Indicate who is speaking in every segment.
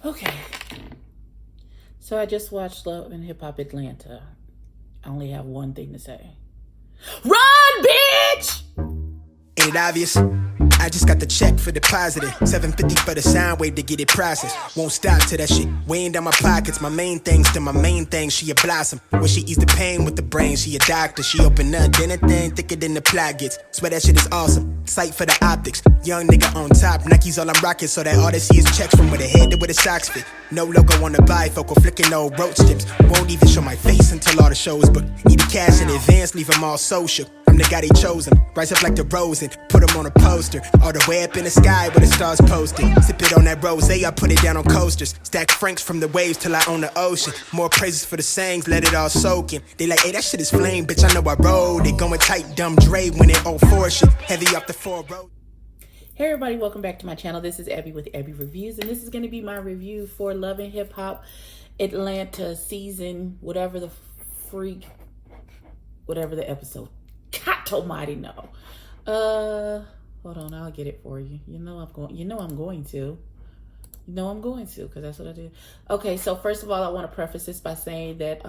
Speaker 1: Okay. So I just watched Love and Hip Hop Atlanta. I only have one thing to say. Run, bitch!
Speaker 2: Ain't it obvious? I just got the check for depositing. $750 for the sound wave to get it processed. Won't stop to that shit. Weighing down my pockets. My main things to my main thing. She a blossom. When she ease the pain with the brain, she a doctor. She open up anything thicker than the plot gets. Swear that shit is awesome. Sight for the optics. Young nigga on top. Nike's all I'm rocking, so that all they see is checks from where the head to where the socks fit. No logo on the bifocal, flicking old roach tips. Won't even show my face until all the shows book. Need the cash in advance, leave them all social. I'm the guy they chosen. Rise up like the rose and put them on a poster. All the way up in the sky where the stars posted. Sip it on that rose, I put it down on coasters. Stack francs from the waves till I own the ocean. More praises for the sayings, let it all soak in. They like, hey, that shit is flame, bitch, I know I rode. They going tight, dumb Dre when it 04 shit. Heavy off the 4 road.
Speaker 1: Hey everybody, welcome back to my channel. This is Abby with Abby Reviews, and this is going to be my review for Love and Hip Hop Atlanta season, whatever the episode. God almighty, no. Hold on, I'll get it for you. I'm going to, because that's what I do. Okay, so first of all, I want to preface this by saying that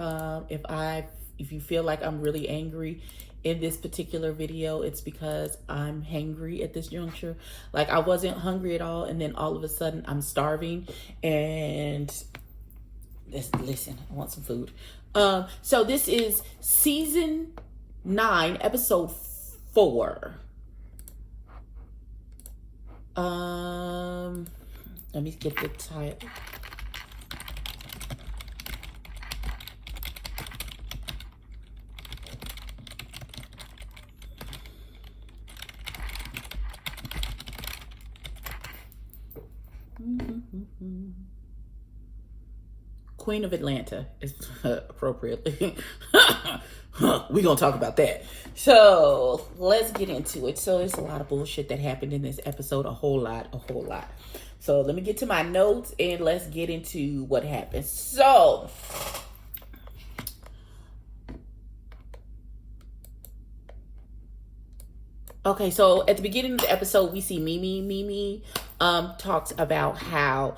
Speaker 1: if you feel like I'm really angry in this particular video, it's because I'm hangry at this juncture. Like, I wasn't hungry at all, and then all of a sudden I'm starving, and listen, I want some food. So this is season 9, episode 4. Let me get the title. Queen of Atlanta is appropriately. We're gonna talk about that. So let's get into it. So there's a lot of bullshit that happened in this episode, a whole lot. So let me get to my notes and let's get into what happened. So okay, so at the beginning of the episode, we see Mimi talks about how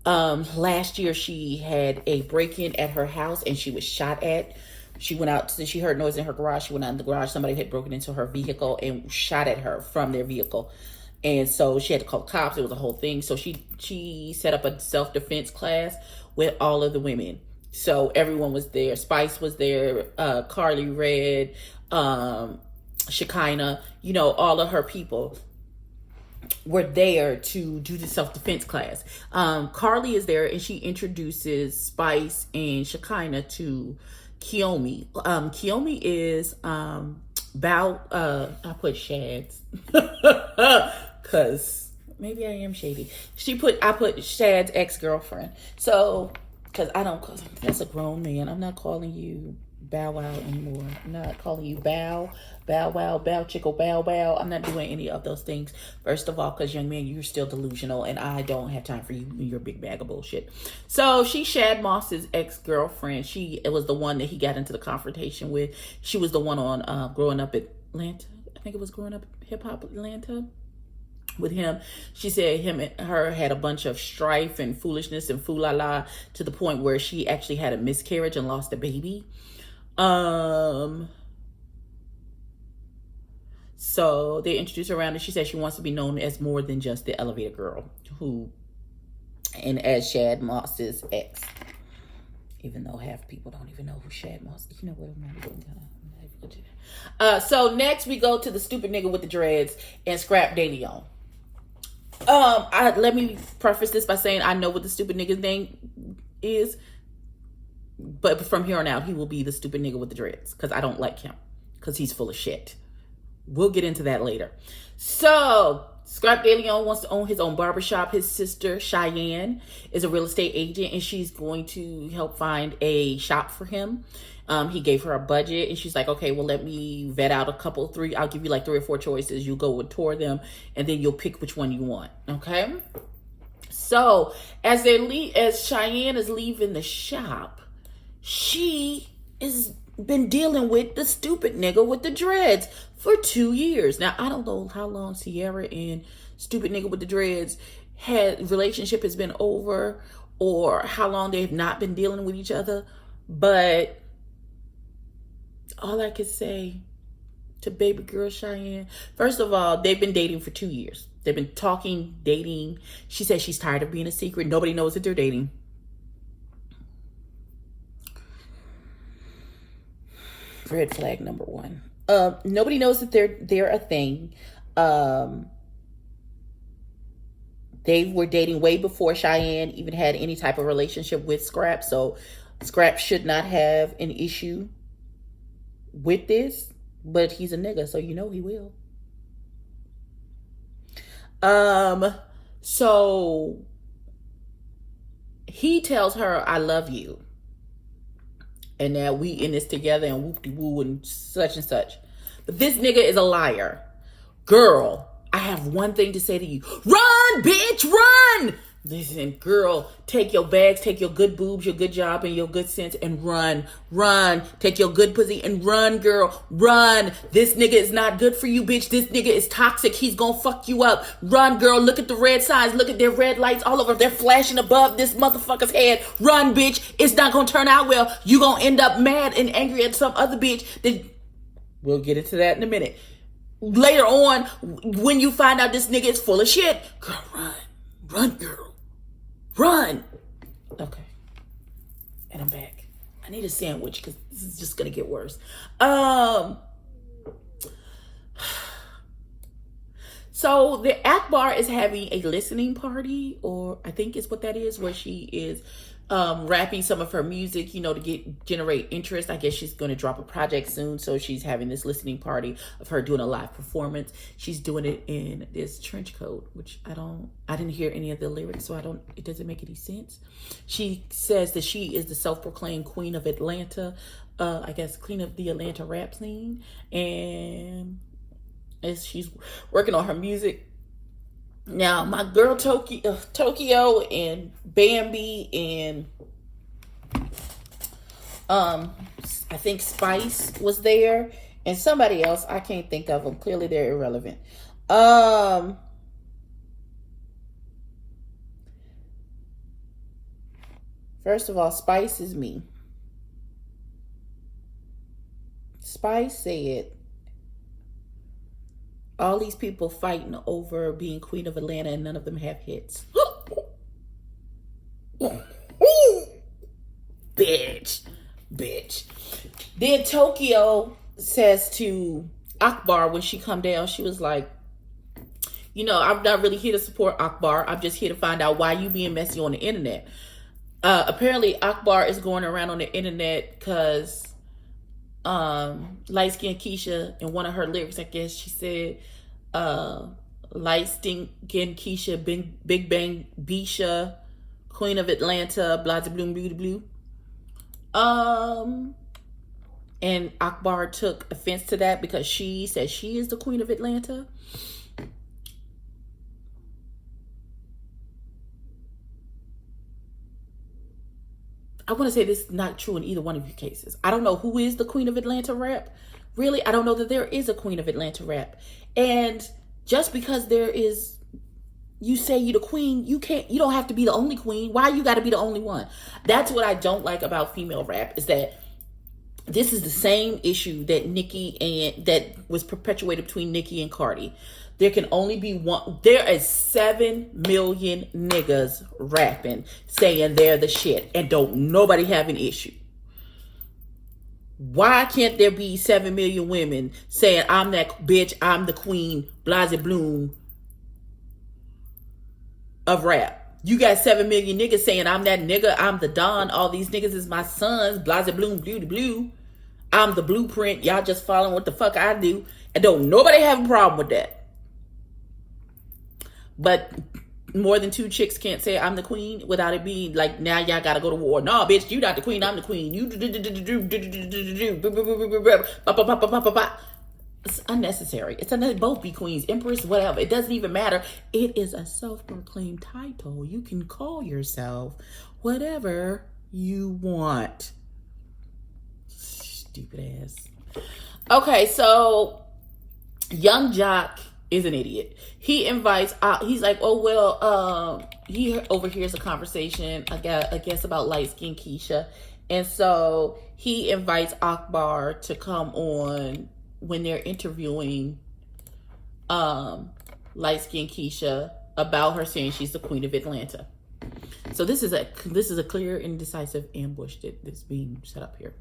Speaker 1: last year she had a break-in at her house and she was shot at. She went out, she heard noise in her garage. She went out in the garage. Somebody had broken into her vehicle and shot at her from their vehicle. And so she had to call the cops. It was a whole thing. So she set up a self-defense class with all of the women. So everyone was there. Spice was there. Carly Red, Shekinah, all of her people were there to do the self-defense class. Carly is there and she introduces Spice and Shekinah to Kiyomi. Kiyomi is I put Shad's because maybe I am shady. I put Shad's ex-girlfriend. So because that's a grown man. I'm not calling you Bow Wow anymore. I'm not calling you Bow Wow, Chico Bow Bow. I'm not doing any of those things. First of all, because young man, you're still delusional and I don't have time for you and your big bag of bullshit. So she's Shad Moss's ex-girlfriend. It was the one that he got into the confrontation with. She was the one on Growing Up Atlanta. I think it was Growing Up Hip Hop Atlanta. With him, she said him and her had a bunch of strife and foolishness and fool-la-la to the point where she actually had a miscarriage and lost a baby. So they introduced her around and she said she wants to be known as more than just the elevator girl and as Shad Moss's ex, even though half people don't even know who Shad Moss is. So next we go to the stupid nigga with the dreads and Scrap DeLeon. Let me preface this by saying I know what the stupid nigga's name is, but from here on out, he will be the stupid nigga with the dreads because I don't like him because he's full of shit. We'll get into that later. So Scrap DeLeon wants to own his own barbershop. His sister, Cheyenne, is a real estate agent and she's going to help find a shop for him. He gave her a budget and she's like, okay, well, let me vet out I'll give you like 3 or 4 choices. You go and tour them and then you'll pick which one you want. Okay. So as Cheyenne is leaving the shop, she has been dealing with the stupid nigga with the dreads for 2 years. Now, I don't know how long Sierra and stupid nigga with the dreads relationship has been over, or how long they've not been dealing with each other. But all I could say to baby girl Cheyenne, first of all, they've been dating for 2 years. They've been talking, dating. She says she's tired of being a secret. Nobody knows that they're dating. Red flag number one. Nobody knows that they're a thing. They were dating way before Cheyenne even had any type of relationship with Scrap. So Scrap should not have an issue with this. But he's a nigga, so you know he will. So he tells her, I love you. And that we in this together and whoop-de-woo and such and such. But this nigga is a liar. Girl, I have one thing to say to you. Run, bitch, run! Listen, girl, take your bags, take your good boobs, your good job, and your good sense, and run. Run. Take your good pussy and run, girl. Run. This nigga is not good for you, bitch. This nigga is toxic. He's gonna fuck you up. Run, girl. Look at the red signs. Look at their red lights all over. They're flashing above this motherfucker's head. Run, bitch. It's not gonna turn out well. You gonna end up mad and angry at some other bitch. We'll get into that in a minute. Later on, when you find out this nigga is full of shit, girl, run. Run, girl. Run. Okay. And I'm back. I need a sandwich because this is just going to get worse. So the Akbar is having a listening party, or I think is what that is, where she is rapping some of her music, you know, to generate interest. I guess she's going to drop a project soon, so she's having this listening party of her doing a live performance. She's doing it in this trench coat, which I didn't hear any of the lyrics, so it doesn't make any sense. She says that she is the self-proclaimed queen of Atlanta, I guess queen of the Atlanta rap scene, and as she's working on her music. Now, my girl Tokyo and Bambi and I think Spice was there, and somebody else, I can't think of them. Clearly they're irrelevant. First of all, Spice is me. Spice said, all these people fighting over being queen of Atlanta and none of them have hits. Bitch. Then Tokyo says to Akbar when she come down, she was like, you know, I'm not really here to support Akbar. I'm just here to find out why you being messy on the internet. Apparently Akbar is going around on the internet because light-skinned Keisha, in one of her lyrics, I guess she said, light-skinned Keisha, Big Bang Bisha, queen of Atlanta, blah, blah, blah, blah, blah. And Akbar took offense to that because she said she is the queen of Atlanta. I want to say this is not true in either one of your cases. I don't know who is the queen of Atlanta rap. Really, I don't know that there is a queen of Atlanta rap. And just because there is, you say you the queen, you don't have to be the only queen. Why you got to be the only one? That's what I don't like about female rap, is that this is the same issue that that was perpetuated between Nicki and Cardi. There can only be one. There is 7 million niggas rapping, saying they're the shit, and don't nobody have an issue. Why can't there be 7 million women saying, I'm that bitch, I'm the queen, blase bloom of rap? You got 7 million niggas saying, I'm that nigga, I'm the Don, all these niggas is my sons, blase bloom, blue. I'm the blueprint, y'all just following what the fuck I do, and don't nobody have a problem with that. But more than 2 chicks can't say I'm the queen without it being like, now y'all gotta go to war. No, bitch, you not the queen, I'm the queen. You it's unnecessary. It's unnecessary. Both be queens, empress, whatever. It doesn't even matter. It is a self-proclaimed title. You can call yourself whatever you want. Stupid ass. Okay, so Young Jock is an idiot. He invites, he's like, oh, well, he overhears a conversation, I guess about light-skinned Keisha. And so he invites Akbar to come on when they're interviewing light-skinned Keisha about her saying she's the queen of Atlanta. So this is a clear and decisive ambush that's being set up here.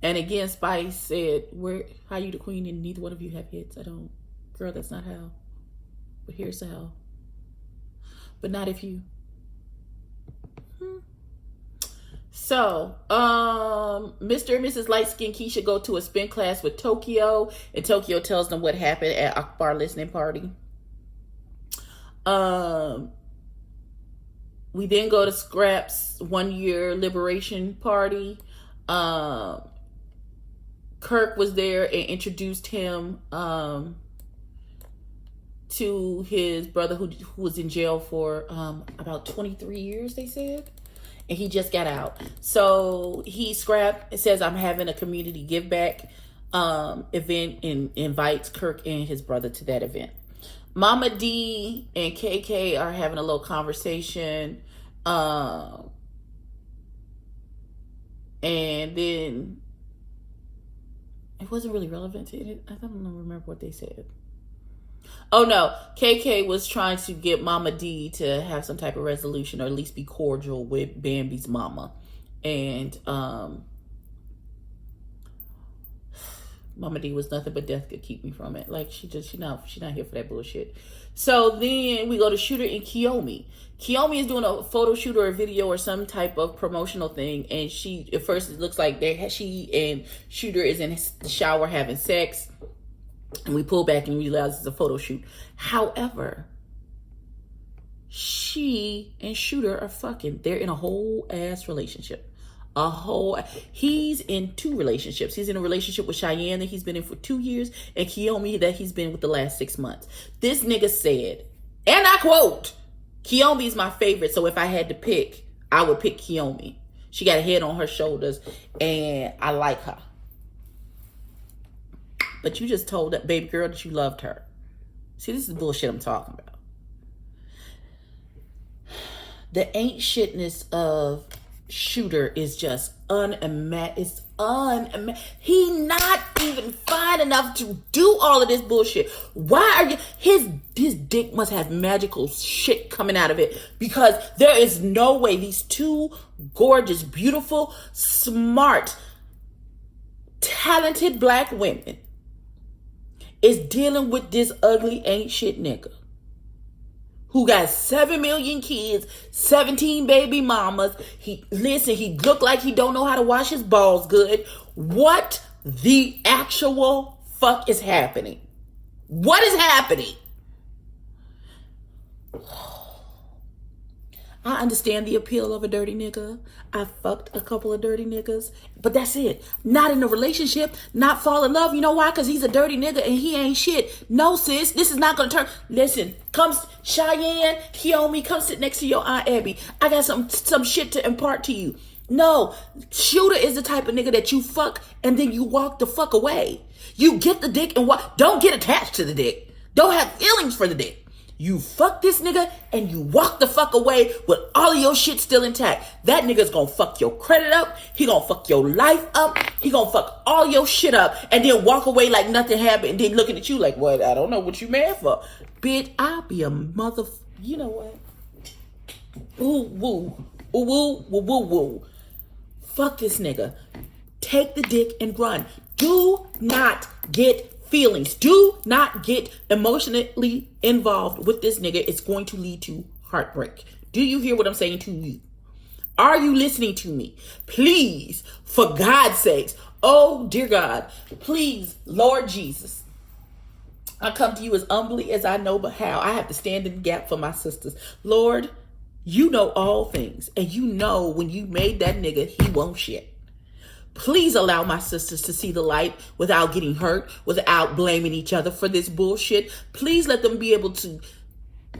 Speaker 1: And again, Spice said, how you the queen and neither one of you have hits? Girl, that's not how. But here's how. But not if you. So, Mr. and Mrs. Light Skin Keisha go to a spin class with Tokyo, and Tokyo tells them what happened at Akbar listening party. We then go to Scrap's 1-year liberation party. Kirk was there and introduced him to his brother who was in jail for about 23 years, they said. And he just got out. So Scrap says, I'm having a community give back event, and invites Kirk and his brother to that event. Mama D and KK are having a little conversation. And then it wasn't really relevant to it. I don't remember what they said. Oh no, KK was trying to get Mama D to have some type of resolution, or at least be cordial with Bambi's mama. And Mama D was nothing but death could keep me from it. Like she's not here for that bullshit. So then we go to Shooter and Kiyomi. Kiyomi is doing a photo shoot or a video or some type of promotional thing, and at first it looks like she and Shooter is in the shower having sex, and we pull back and realize it's a photo shoot. However, she and Shooter are fucking. They're in a whole ass relationship. He's in 2 relationships. He's in a relationship with Cheyenne that he's been in for 2 years, and Kiyomi that he's been with the last 6 months. This nigga said, and I quote, Kiyomi is my favorite, so if I had to pick, I would pick Kiyomi. She got a head on her shoulders, and I like her. But you just told that baby girl that you loved her. See, this is bullshit I'm talking about. The ain't shitness of Shooter is just unimaginable. He not even fine enough to do all of this bullshit. Why are you? His dick must have magical shit coming out of it, because there is no way these 2 gorgeous, beautiful, smart, talented black women is dealing with this ugly ain't shit nigga who got 7 million kids, 17 baby mamas. He look like he don't know how to wash his balls good. What the actual fuck is happening? What is happening? I understand the appeal of a dirty nigga. I fucked a couple of dirty niggas, but that's it. Not in a relationship, not fall in love. You know why? Because he's a dirty nigga and he ain't shit. No, sis, this is not going to turn. Listen, come Cheyenne, Kiyomi, come sit next to your Aunt Abby. I got some shit to impart to you. No, Shooter is the type of nigga that you fuck and then you walk the fuck away. You get the dick and walk. Don't get attached to the dick. Don't have feelings for the dick. You fuck this nigga and you walk the fuck away with all of your shit still intact. That nigga's gonna fuck your credit up. He gonna fuck your life up. He gonna fuck all your shit up and then walk away like nothing happened and then looking at you like, what? I don't know what you mad for. Bitch, I'll be a mother... You know what? Ooh, woo. Ooh, woo, woo, woo, woo. Fuck this nigga. Take the dick and run. Do not get feelings. Do not get emotionally involved with this nigga. It's going to lead to heartbreak. Do you hear what I'm saying to you? Are you listening to me? Please, for God's sakes. Oh, dear God. Please, Lord Jesus. I come to you as humbly as I know but how. I have to stand in the gap for my sisters. Lord, you know all things. And you know when you made that nigga, he won't shit. Please allow my sisters to see the light without getting hurt, without blaming each other for this bullshit. Please let them be able to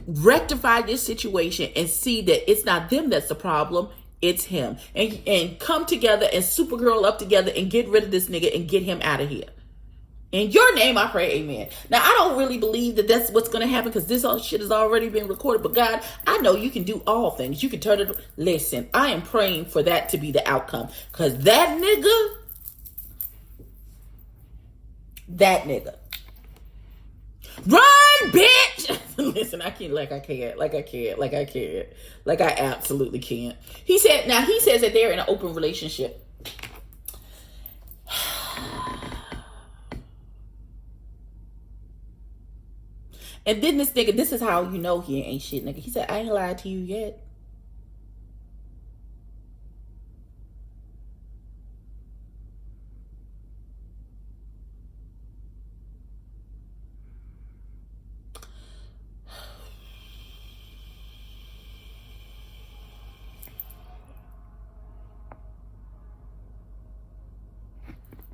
Speaker 1: rectify this situation and see that it's not them that's the problem, it's him. And come together and Supergirl up together and get rid of this nigga and get him out of here. In your name, I pray, amen. Now, I don't really believe that that's what's going to happen because this all shit has already been recorded. But God, I know you can do all things. You can turn it. Listen, I am praying for that to be the outcome. Because that nigga, run, bitch. Listen, I can't, like I absolutely can't. He says that they're in an open relationship. And then this nigga, this is how you know he ain't shit, nigga. He said, I ain't lied to you yet.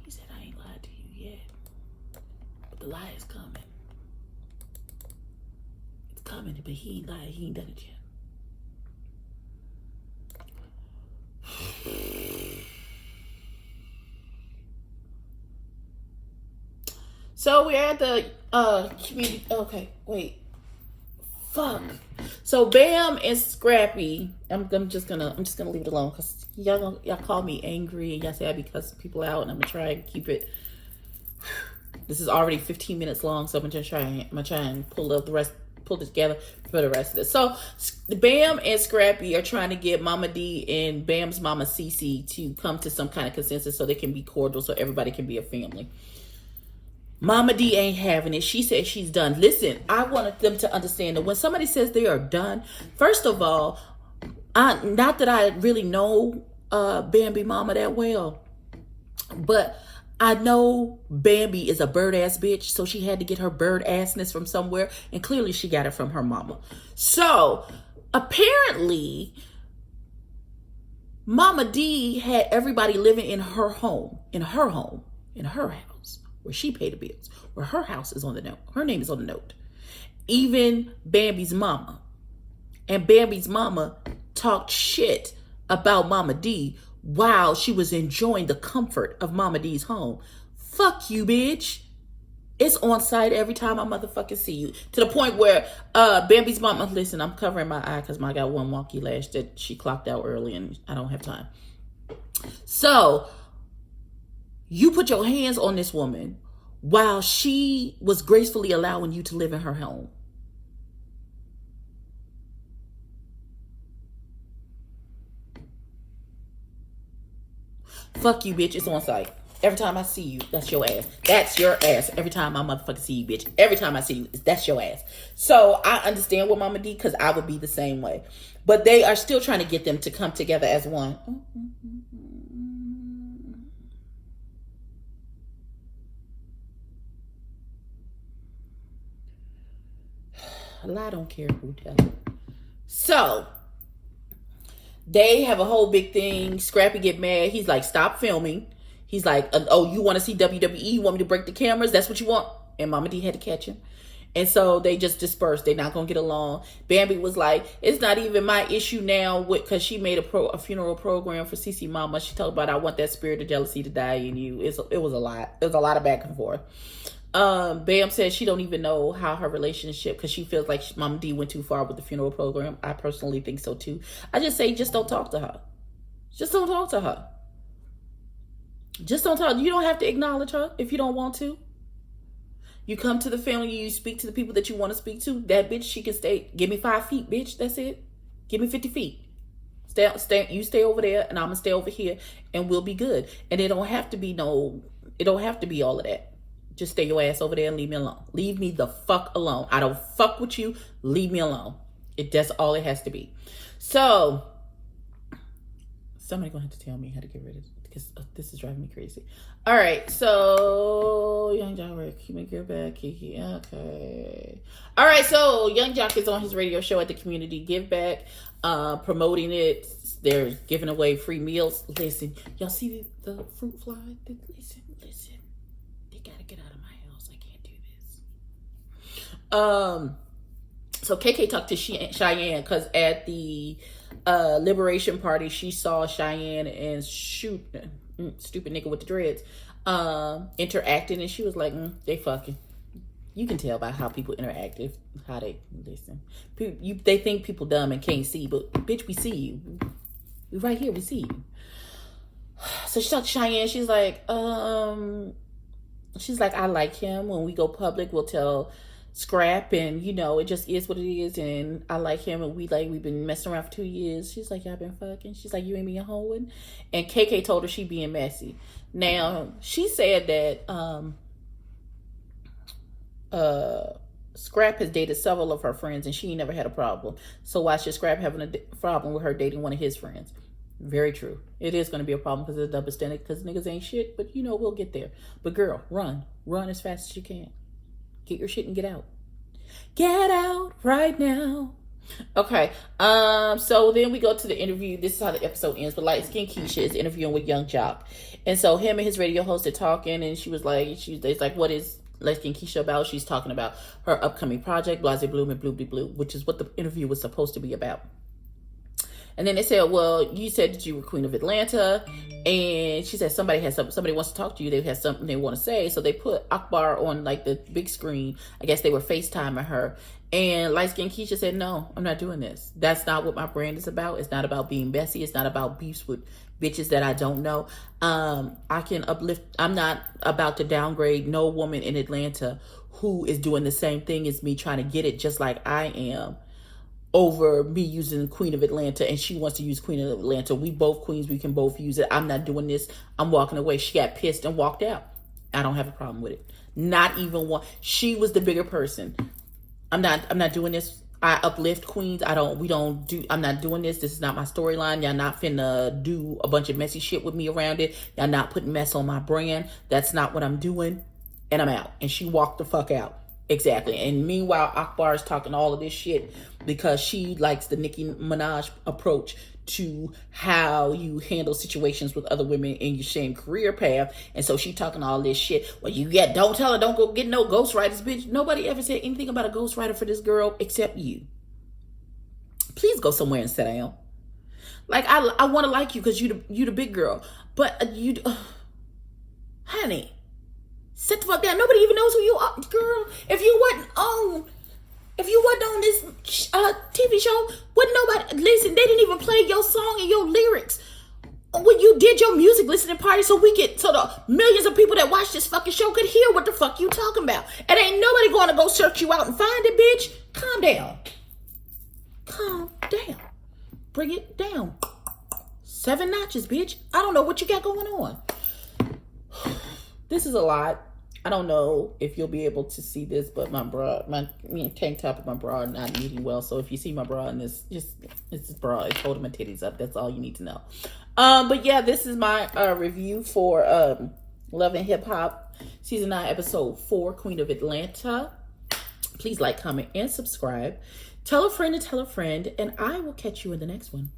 Speaker 1: He said, I ain't lied to you yet. But the lie is coming. Coming, but he ain't lied. He ain't done it yet. So we're at the community. Okay, wait. Fuck. So Bam and Scrappy. I'm just gonna leave it alone because y'all call me angry and y'all say I be cussing people out, and I'm gonna try and keep it. This is already 15 minutes long, so I'm gonna try and pull it together for the rest of this. So Bam and Scrappy are trying to get Mama D and Bam's mama Cece to come to some kind of consensus so they can be cordial, so everybody can be a family. Mama D ain't having it. She said she's done. Listen, I wanted them to understand that when somebody says they are done, first of all, not that I really know Bambi mama that well, but I know Bambi is a bird ass bitch, so she had to get her bird assness from somewhere, and clearly she got it from her mama. So apparently Mama D had everybody living in her home, in her house, where she paid the bills, where her house is on the note. Her name is on the note. Even Bambi's mama. And Bambi's mama talked shit about Mama D while she was enjoying the comfort of Mama D's home. Fuck you, bitch. It's on site every time I motherfucking see you. To the point where Bambi's mama, listen, I'm covering my eye because I got one wonky lash that she clocked out early and I don't have time. So you put your hands on this woman while she was gracefully allowing you to live in her home. Fuck you, bitch. It's on site. Every time I see you, that's your ass. That's your ass. Every time I motherfucking see you, bitch. Every time I see you, that's your ass. So I understand with Mama D because I would be the same way. But they are still trying to get them to come together as one. I don't care who tells it. So they have a whole big thing. Scrappy get mad. He's like, stop filming. He's like, oh, you want to see WWE? You want me to break the cameras? That's what you want? And Mama D had to catch him. And so they just dispersed. They're not going to get along. Bambi was like, it's not even my issue now because she made a funeral program for Cece Mama. She talked about, I want that spirit of jealousy to die in you. It was a lot. It was a lot of back and forth. Bam said she don't even know how her relationship, because she feels like Mama D went too far with the funeral program. I personally think so too. I just say, just don't talk to her. Just don't talk to her. Just don't talk. You don't have to acknowledge her if you don't want to. You come to the family, you speak to the people that you want to speak to. That bitch, she can stay. Give me 5 feet, bitch. That's it. Give me 50 feet. You stay over there and I'm gonna stay over here and we'll be good. And it don't have to be all of that. Just stay your ass over there and leave me alone. Leave me the fuck alone. I don't fuck with you. Leave me alone. That's all it has to be. So somebody gonna have to tell me how to get rid of it because this is driving me crazy. All right, so Young Jock, keep my girl back, Kiki. Okay. All right, so Young Jock is on his radio show at the Community Give Back, promoting it. They're giving away free meals. Listen, y'all see the fruit fly? Listen. They gotta get out of my house. I can't do this. So KK talked to Cheyenne because at the Liberation Party, she saw Cheyenne and stupid nigga with the dreads interacting, and she was like, they fucking. You can tell by how people interact, how they listen. They think people dumb and can't see, but bitch, we see you. We right here, we see you. So she talked to Cheyenne. She's like, I like him. When we go public, we'll tell Scrap, and it just is what it is. And I like him, and we've been messing around for 2 years. She's like, y'all been fucking. She's like, you ain't being hoeing. And KK told her she being messy. Now she said that Scrap has dated several of her friends, and she ain't never had a problem. So why should Scrap having a problem with her dating one of his friends? Very true. It is going to be a problem because it's double standard, because niggas ain't shit, but we'll get there. But girl, run as fast as you can. Get your shit and get out. Get out right now. Okay. So then we go to the interview. This is how the episode ends. But light skin Keisha is interviewing with Young Jock, and so him and his radio host are talking, and she was like, what is light skin Keisha about? She's talking about her upcoming project, Blase Bloom and Blue Blue, which is what the interview was supposed to be about. And then they said, well, you said that you were Queen of Atlanta. And she said somebody wants to talk to you. They have something they want to say. So they put Akbar on the big screen. I guess they were FaceTiming her. And light skin Keisha said, no, I'm not doing this. That's not what my brand is about. It's not about being messy. It's not about beefs with bitches that I don't know. I can uplift. I'm not about to downgrade no woman in Atlanta who is doing the same thing as me, trying to get it just like I am, over me using Queen of Atlanta, and she wants to use Queen of Atlanta. We both queens. We can both use it. I'm not doing this. I'm walking away. She got pissed and walked out. I don't have a problem with it. Not even one. She was the bigger person. I'm not doing this. I uplift queens. I'm not doing this. This is not my storyline. Y'all not finna do a bunch of messy shit with me around it. Y'all not putting mess on my brand. That's not what I'm doing. And I'm out. And she walked the fuck out. Exactly. And meanwhile, Akbar is talking all of this shit because she likes the Nicki Minaj approach to how you handle situations with other women in your same career path. And so she talking all this shit. Well, don't tell her, don't go get no ghostwriters, bitch. Nobody ever said anything about a ghostwriter for this girl except you. Please go somewhere and sit down. I want to like you because you the big girl. But honey, sit the fuck down. Nobody even knows who you are, girl. If you wasn't on this TV show, wouldn't nobody listen. They didn't even play your song and your lyrics when you did your music listening party, so the millions of people that watch this fucking show could hear what the fuck you talking about. And ain't nobody going to go search you out and find it, bitch. Calm down. Calm down. Bring it down. 7 notches, bitch. I don't know what you got going on. This is a lot. I don't know if you'll be able to see this, but my tank top and my bra are not meeting well. So if you see my bra in this, it's bra. It's holding my titties up. That's all you need to know. But yeah, this is my review for Love and Hip Hop Season 9, Episode 4, Queen of Atlanta. Please like, comment, and subscribe. Tell a friend to tell a friend, and I will catch you in the next one.